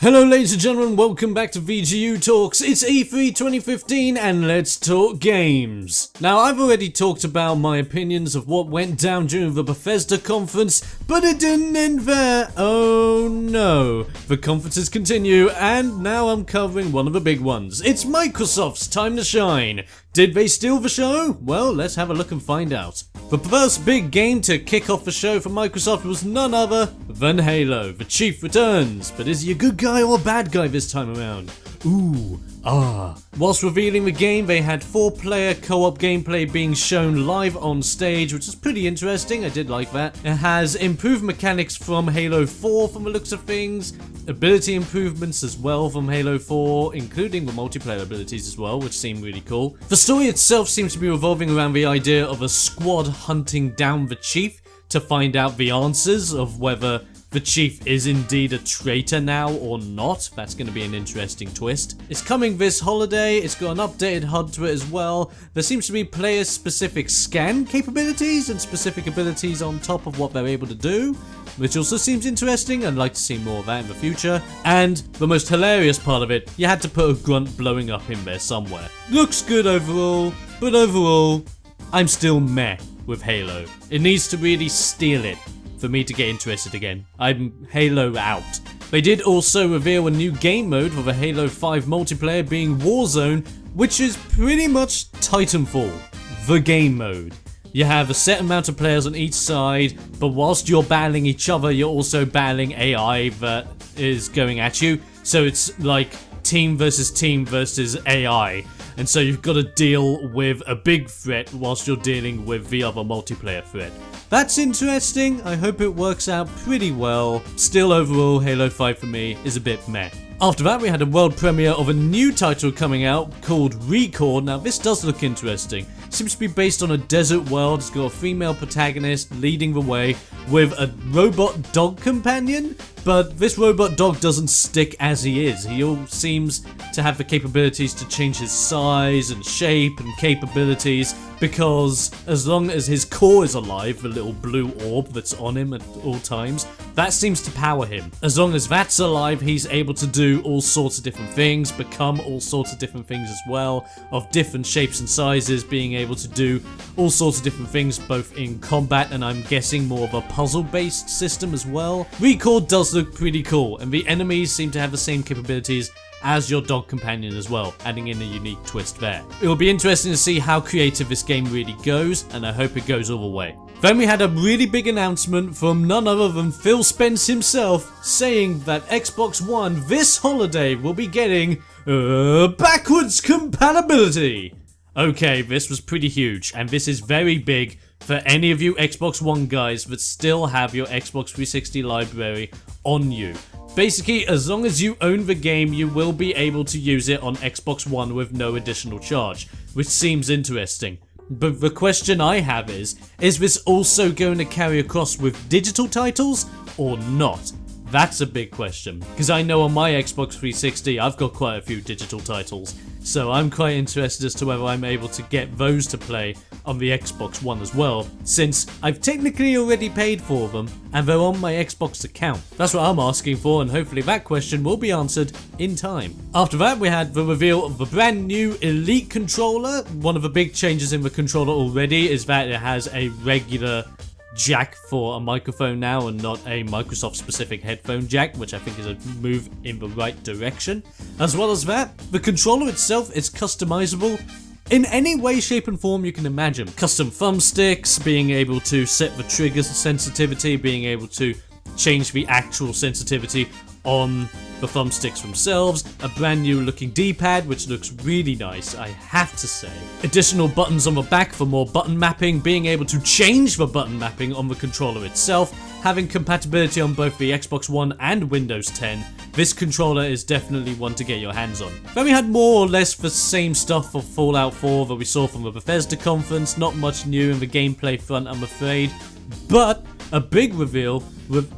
Hello ladies and gentlemen, welcome back to VGU Talks. It's E3 2015 and let's talk games. Now I've already talked about my opinions of what went down during the Bethesda conference, but it didn't end there. Oh no. The conferences continue and now I'm covering one of the big ones. It's Microsoft's time to shine. Did they steal the show? Well, let's have a look and find out. The first big game to kick off the show for Microsoft was none other than Halo. The Chief returns, but is he a good guy or a bad guy this time around? Whilst revealing the game, they had 4-player co-op gameplay being shown live on stage, which is pretty interesting. I did like that. It has improved mechanics from Halo 4 from the looks of things, ability improvements as well from Halo 4, including the multiplayer abilities as well, which seem really cool. The story itself seems to be revolving around the idea of a squad hunting down the Chief to find out the answers of whether the Chief is indeed a traitor now or not. That's going to be an interesting twist. It's coming this holiday. It's got an updated HUD to it as well. There seems to be player-specific scan capabilities and specific abilities on top of what they're able to do, which also seems interesting. I'd like to see more of that in the future. And the most hilarious part of it, you had to put a grunt blowing up in there somewhere. Looks good overall, but overall, I'm still meh with Halo. It needs to really steal it for me to get interested again. I'm Halo out. They did also reveal a new game mode for the Halo 5 multiplayer being Warzone, which is pretty much Titanfall, the game mode. You have a set amount of players on each side, but whilst you're battling each other, you're also battling AI that is going at you. So it's like team versus AI. And so you've got to deal with a big threat whilst you're dealing with the other multiplayer threat. That's interesting. I hope it works out pretty well. Still overall, Halo 5 for me is a bit meh. After that, we had a world premiere of a new title coming out called Record. Now this does look interesting. Seems to be based on a desert world. It's got a female protagonist leading the way with a robot dog companion. But this robot dog doesn't stick as he is. He all seems to have the capabilities to change his size and shape and capabilities, because as long as his core is alive, the little blue orb that's on him at all times, that seems to power him. As long as that's alive, he's able to do all sorts of different things, become all sorts of different things as well, of different shapes and sizes, being able to do all sorts of different things both in combat and I'm guessing more of a puzzle-based system as well. Record does look pretty cool, and the enemies seem to have the same capabilities as your dog companion as well, adding in a unique twist there. It will be interesting to see how creative this game really goes, and I hope it goes all the way. Then we had a really big announcement from none other than Phil Spence himself, saying that Xbox One this holiday will be getting backwards compatibility. Okay, this was pretty huge, and this is very big for any of you Xbox One guys that still have your Xbox 360 library on you. Basically, as long as you own the game, you will be able to use it on Xbox One with no additional charge, which seems interesting. But the question I have is this also going to carry across with digital titles or not? That's a big question, because I know on my Xbox 360 I've got quite a few digital titles, so I'm quite interested as to whether I'm able to get those to play on the Xbox One as well, since I've technically already paid for them and they're on my Xbox account. That's what I'm asking for, and hopefully that question will be answered in time. After that, we had the reveal of the brand new Elite controller. One of the big changes in the controller already is that it has a regular jack for a microphone now and not a Microsoft specific headphone jack, which I think is a move in the right direction. As well as that, the controller itself is customizable in any way, shape and form you can imagine. Custom thumbsticks, being able to set the trigger sensitivity, being able to change the actual sensitivity on the thumbsticks themselves, a brand new looking D-pad which looks really nice, I have to say. Additional buttons on the back for more button mapping, being able to change the button mapping on the controller itself, having compatibility on both the Xbox One and Windows 10. This controller is definitely one to get your hands on. Then we had more or less the same stuff for Fallout 4 that we saw from the Bethesda conference, not much new in the gameplay front I'm afraid, but a big reveal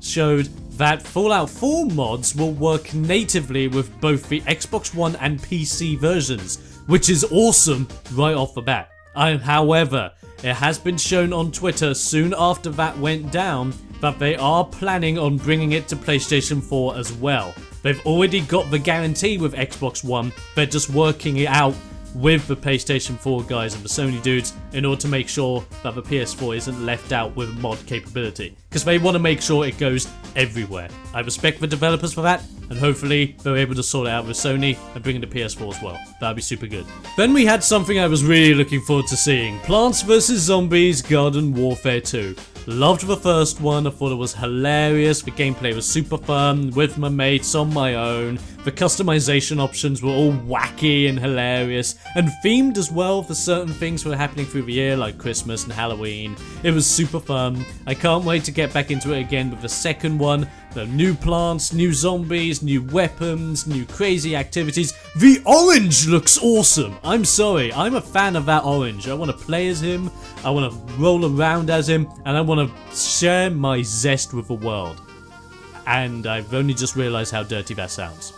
showed that Fallout 4 mods will work natively with both the Xbox One and PC versions, which is awesome right off the bat. However, it has been shown on Twitter soon after that went down that they are planning on bringing it to PlayStation 4 as well. They've already got the guarantee with Xbox One. They're just working it out with the PlayStation 4 guys and the Sony dudes in order to make sure that the PS4 isn't left out with mod capability, because they want to make sure it goes everywhere. I respect the developers for that, and hopefully they're able to sort it out with Sony and bring in the PS4 as well. That'd be super good. Then we had something I was really looking forward to seeing: Plants vs Zombies Garden Warfare 2. Loved the first one, I thought it was hilarious, the gameplay was super fun, with my mates, on my own, the customization options were all wacky and hilarious, and themed as well for certain things that were happening through the year, like Christmas and Halloween. It was super fun. I can't wait to get back into it again with the second one. The new plants, new zombies, new weapons, new crazy activities. The orange looks awesome! I'm sorry, I'm a fan of that orange. I want to play as him, I want to roll around as him, and I want to share my zest with the world. And I've only just realised how dirty that sounds.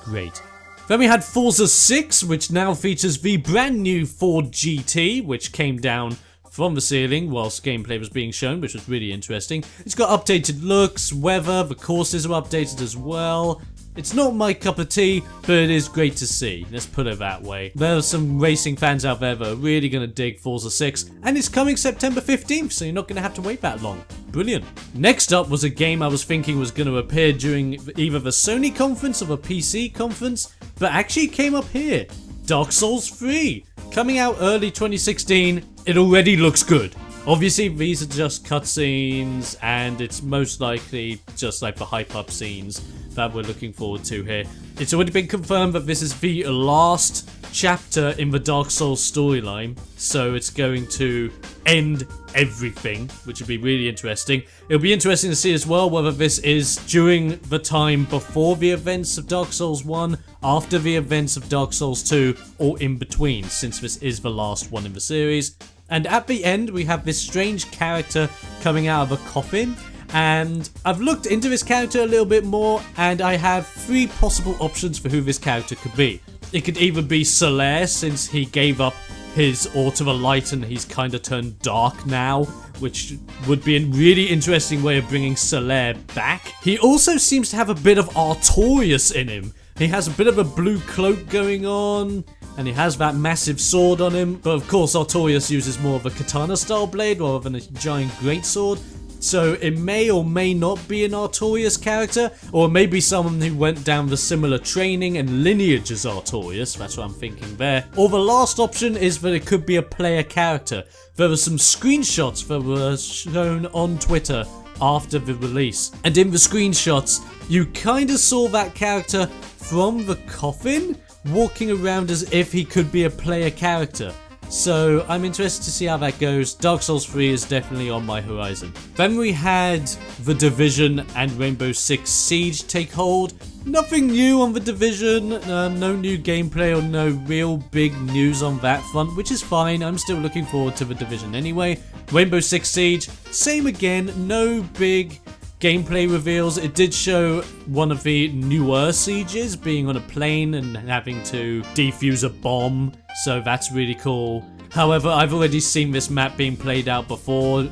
Great. Then we had Forza 6, which now features the brand new Ford GT, which came down from the ceiling whilst gameplay was being shown, which was really interesting. It's got updated looks, weather, the courses are updated as well. It's not my cup of tea, but it is great to see, let's put it that way. There are some racing fans out there that are really going to dig Forza 6, and it's coming September 15th, so you're not going to have to wait that long. Brilliant. Next up was a game I was thinking was going to appear during either the Sony conference or the PC conference, but actually came up here. Dark Souls 3. Coming out early 2016, it already looks good. Obviously, these are just cutscenes, and it's most likely just like the hype-up scenes that we're looking forward to here. It's already been confirmed that this is the last chapter in the Dark Souls storyline, so it's going to end everything, which would be really interesting. It'll be interesting to see as well whether this is during the time before the events of Dark Souls 1, after the events of Dark Souls 2, or in between, since this is the last one in the series. And at the end, we have this strange character coming out of a coffin. And I've looked into this character a little bit more, and I have 3 possible options for who this character could be. It could either be Solaire, since he gave up his Ore to the Light and he's kind of turned dark now, which would be a really interesting way of bringing Solaire back. He also seems to have a bit of Artorias in him. He has a bit of a blue cloak going on, and he has that massive sword on him, but of course Artorias uses more of a katana style blade rather than a giant greatsword. So it may or may not be an Artorias character, or maybe someone who went down the similar training and lineage as Artorias, that's what I'm thinking there. Or the last option is that it could be a player character. There were some screenshots that were shown on Twitter after the release, and in the screenshots you kind of saw that character from the coffin walking around as if he could be a player character. So I'm interested to see how that goes. Dark Souls 3 is definitely on my horizon. Then we had The Division and Rainbow Six Siege take hold. Nothing new on The Division, no new gameplay or no real big news on that front, which is fine. I'm still looking forward to The Division anyway. Rainbow Six Siege, same again, no big gameplay reveals. It did show one of the newer sieges being on a plane and having to defuse a bomb, so that's really cool. However, I've already seen this map being played out before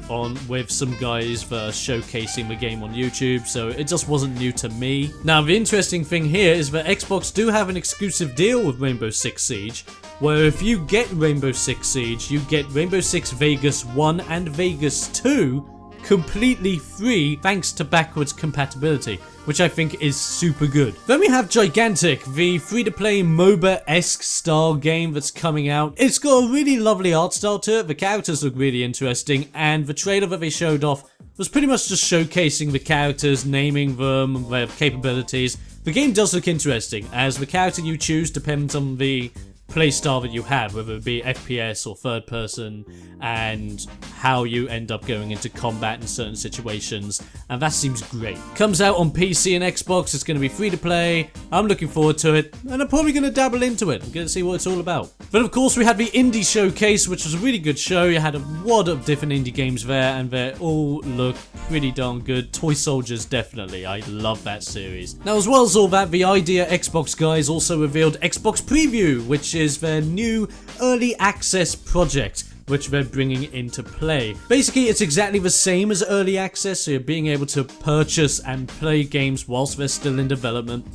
with some guys that are showcasing the game on YouTube, so it just wasn't new to me. Now, the interesting thing here is that Xbox do have an exclusive deal with Rainbow Six Siege, where if you get Rainbow Six Siege, you get Rainbow Six Vegas 1 and Vegas 2 completely free thanks to backwards compatibility, which I think is super good. Then we have Gigantic, the free-to-play MOBA-esque style game that's coming out. It's got a really lovely art style to it, the characters look really interesting, and the trailer that they showed off was pretty much just showcasing the characters, naming them, their capabilities. The game does look interesting, as the character you choose depends on the playstyle that you have, whether it be FPS or third person, and how you end up going into combat in certain situations, and that seems great. Comes out on PC and Xbox, it's going to be free to play, I'm looking forward to it, and I'm probably going to dabble into it, I'm going to see what it's all about. But of course we had the Indie Showcase, which was a really good show. You had a lot of different indie games there, and they all look pretty darn good. Toy Soldiers, definitely, I love that series. Now, as well as all that, the Idea Xbox guys also revealed Xbox Preview, which is their new early access project. which they're bringing into play. Basically, it's exactly the same as early access, so you're being able to purchase and play games whilst they're still in development,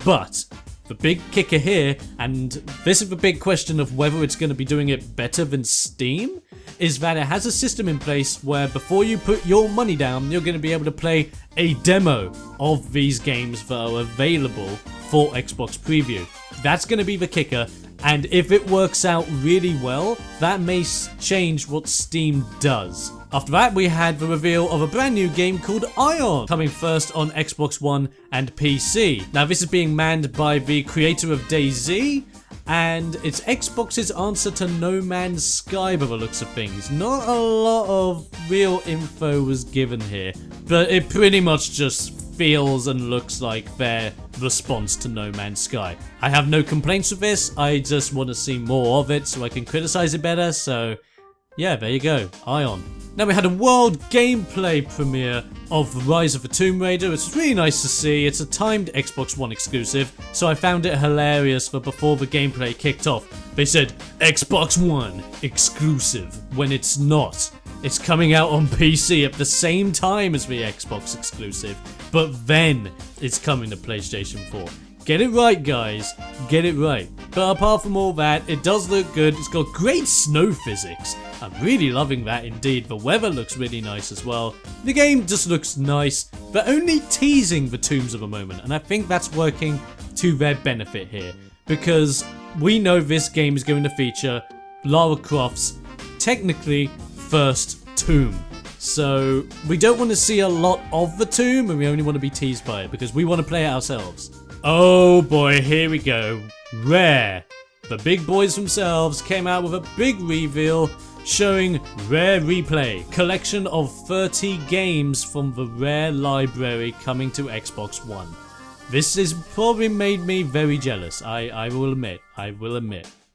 but the big kicker here, and this is the big question of whether it's going to be doing it better than Steam, is that it has a system in place where before you put your money down, you're going to be able to play a demo of these games that are available for Xbox Preview. That's going to be the kicker, and if it works out really well, that may change what Steam does. After that, we had the reveal of a brand new game called Ion, coming first on Xbox One and PC. Now, this is being manned by the creator of DayZ, and it's Xbox's answer to No Man's Sky by the looks of things. Not a lot of real info was given here, but it pretty much just feels and looks like their response to No Man's Sky. I have no complaints with this, I just want to see more of it so I can criticize it better, so yeah, there you go, Ion. Now we had a world gameplay premiere of Rise of the Tomb Raider. It's really nice to see. It's a timed Xbox One exclusive, so I found it hilarious that before the gameplay kicked off, they said Xbox One exclusive when it's not. It's coming out on PC at the same time as the Xbox exclusive, but then it's coming to PlayStation 4. Get it right, guys. Get it right. But apart from all that, it does look good. It's got great snow physics. I'm really loving that indeed. The weather looks really nice as well. The game just looks nice. They're only teasing the tombs of a moment, and I think that's working to their benefit here, because we know this game is going to feature Lara Croft's technically first tomb. So we don't want to see a lot of the tomb, and we only want to be teased by it because we want to play it ourselves. Oh boy, here we go. Rare. The big boys themselves came out with a big reveal showing Rare Replay, collection of 30 games from the Rare library coming to Xbox One. This has probably made me very jealous, I will admit.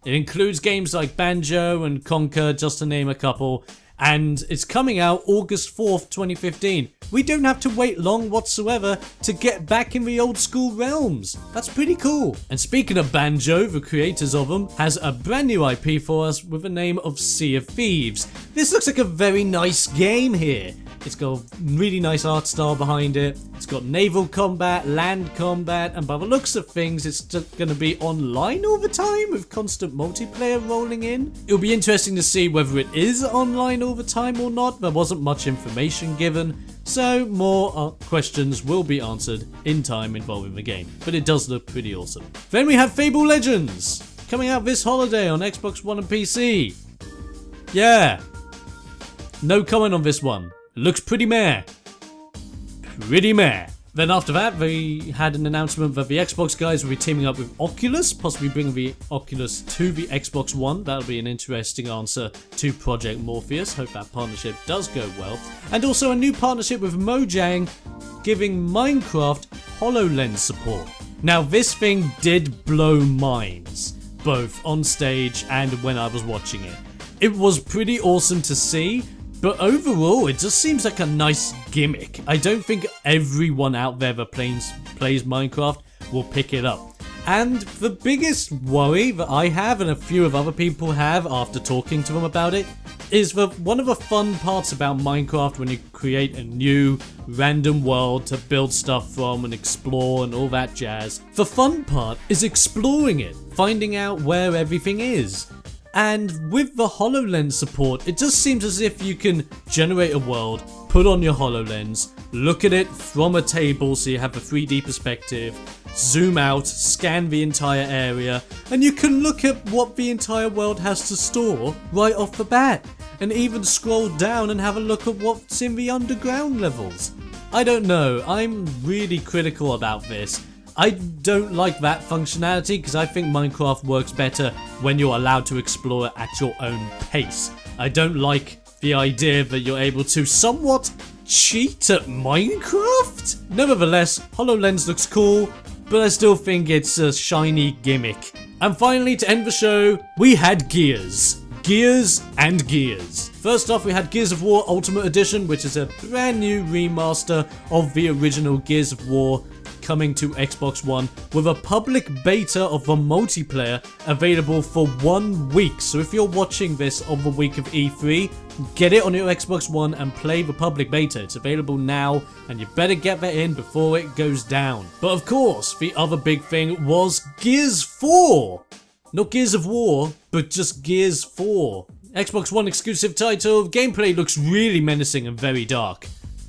It includes games like Banjo and Conker, just to name a couple, and it's coming out August 4th, 2015. We don't have to wait long whatsoever to get back in the old school realms. That's pretty cool. And speaking of Banjo, the creators of them has a brand new IP for us with the name of Sea of Thieves. This looks like a very nice game here. It's got a really nice art style behind it. It's got naval combat, land combat, and by the looks of things, it's going to be online all the time with constant multiplayer rolling in. It'll be interesting to see whether it is online all the time or not. There wasn't much information given, so more questions will be answered in time involving the game. But it does look pretty awesome. Then we have Fable Legends, coming out this holiday on Xbox One and PC. Yeah. No comment on this one. Looks pretty meh. Pretty meh. Then after that, they had an announcement that the Xbox guys will be teaming up with Oculus, possibly bringing the Oculus to the Xbox One. That'll be an interesting answer to Project Morpheus. Hope that partnership does go well. And also a new partnership with Mojang, giving Minecraft HoloLens support. Now this thing did blow minds, both on stage and when I was watching it. It was pretty awesome to see. But overall, it just seems like a nice gimmick. I don't think everyone out there that plays Minecraft will pick it up. And the biggest worry that I have, and a few of other people have after talking to them about it, is that one of the fun parts about Minecraft when you create a new random world to build stuff from and explore and all that jazz, the fun part is exploring it, finding out where everything is. And with the HoloLens support, it just seems as if you can generate a world, put on your HoloLens, look at it from a table so you have a 3D perspective, zoom out, scan the entire area, and you can look at what the entire world has to store right off the bat, and even scroll down and have a look at what's in the underground levels. I don't know, I'm really critical about this. I don't like that functionality because I think Minecraft works better when you're allowed to explore at your own pace. I don't like the idea that you're able to somewhat cheat at Minecraft. Nevertheless, HoloLens looks cool, but I still think it's a shiny gimmick. And finally, to end the show, we had Gears. Gears and Gears. First off, we had Gears of War Ultimate Edition, which is a brand new remaster of the original Gears of War, coming to Xbox One with a public beta of the multiplayer available for 1 week. So if you're watching this on the week of E3, get it on your Xbox One and play the public beta. It's available now, and you better get that in before it goes down. But of course, the other big thing was Gears 4. Not Gears of War, but just Gears 4. Xbox One exclusive title. Gameplay looks really menacing and very dark.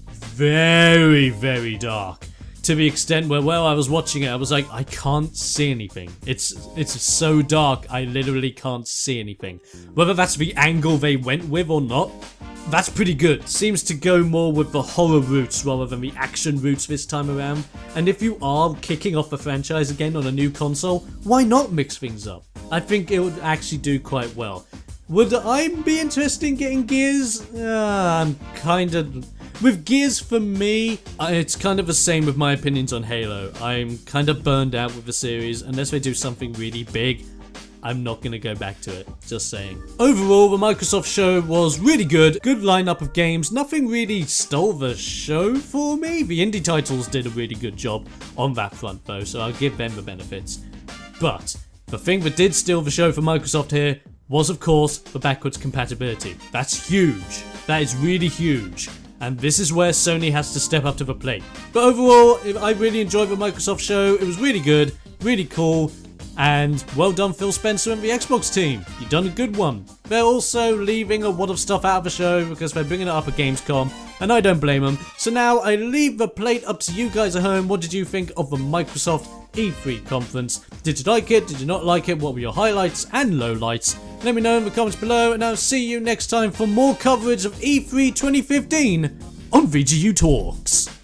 Very, very dark. To the extent where while I was watching it, I was like, I can't see anything. It's so dark, I literally can't see anything. Whether that's the angle they went with or not, that's pretty good. Seems to go more with the horror roots rather than the action roots this time around. And if you are kicking off the franchise again on a new console, why not mix things up? I think it would actually do quite well. Would I be interested in getting Gears? I'm kind of... With Gears, for me, it's kind of the same with my opinions on Halo. I'm kind of burned out with the series. Unless they do something really big, I'm not going to go back to it. Just saying. Overall, the Microsoft show was really good. Good lineup of games. Nothing really stole the show for me. The indie titles did a really good job on that front, though, so I'll give them the benefits. But the thing that did steal the show for Microsoft here was, of course, the backwards compatibility. That's huge. That is really huge. And this is where Sony has to step up to the plate. But overall, I really enjoyed the Microsoft show. It was really good, really cool, and well done Phil Spencer and the Xbox team. You've done a good one. They're also leaving a lot of stuff out of the show because they're bringing it up at Gamescom, and I don't blame them. So now I leave the plate up to you guys at home. What did you think of the Microsoft E3 conference? Did you like it? Did you not like it? What were your highlights and lowlights? Let me know in the comments below, and I'll see you next time for more coverage of E3 2015 on VGU Talks.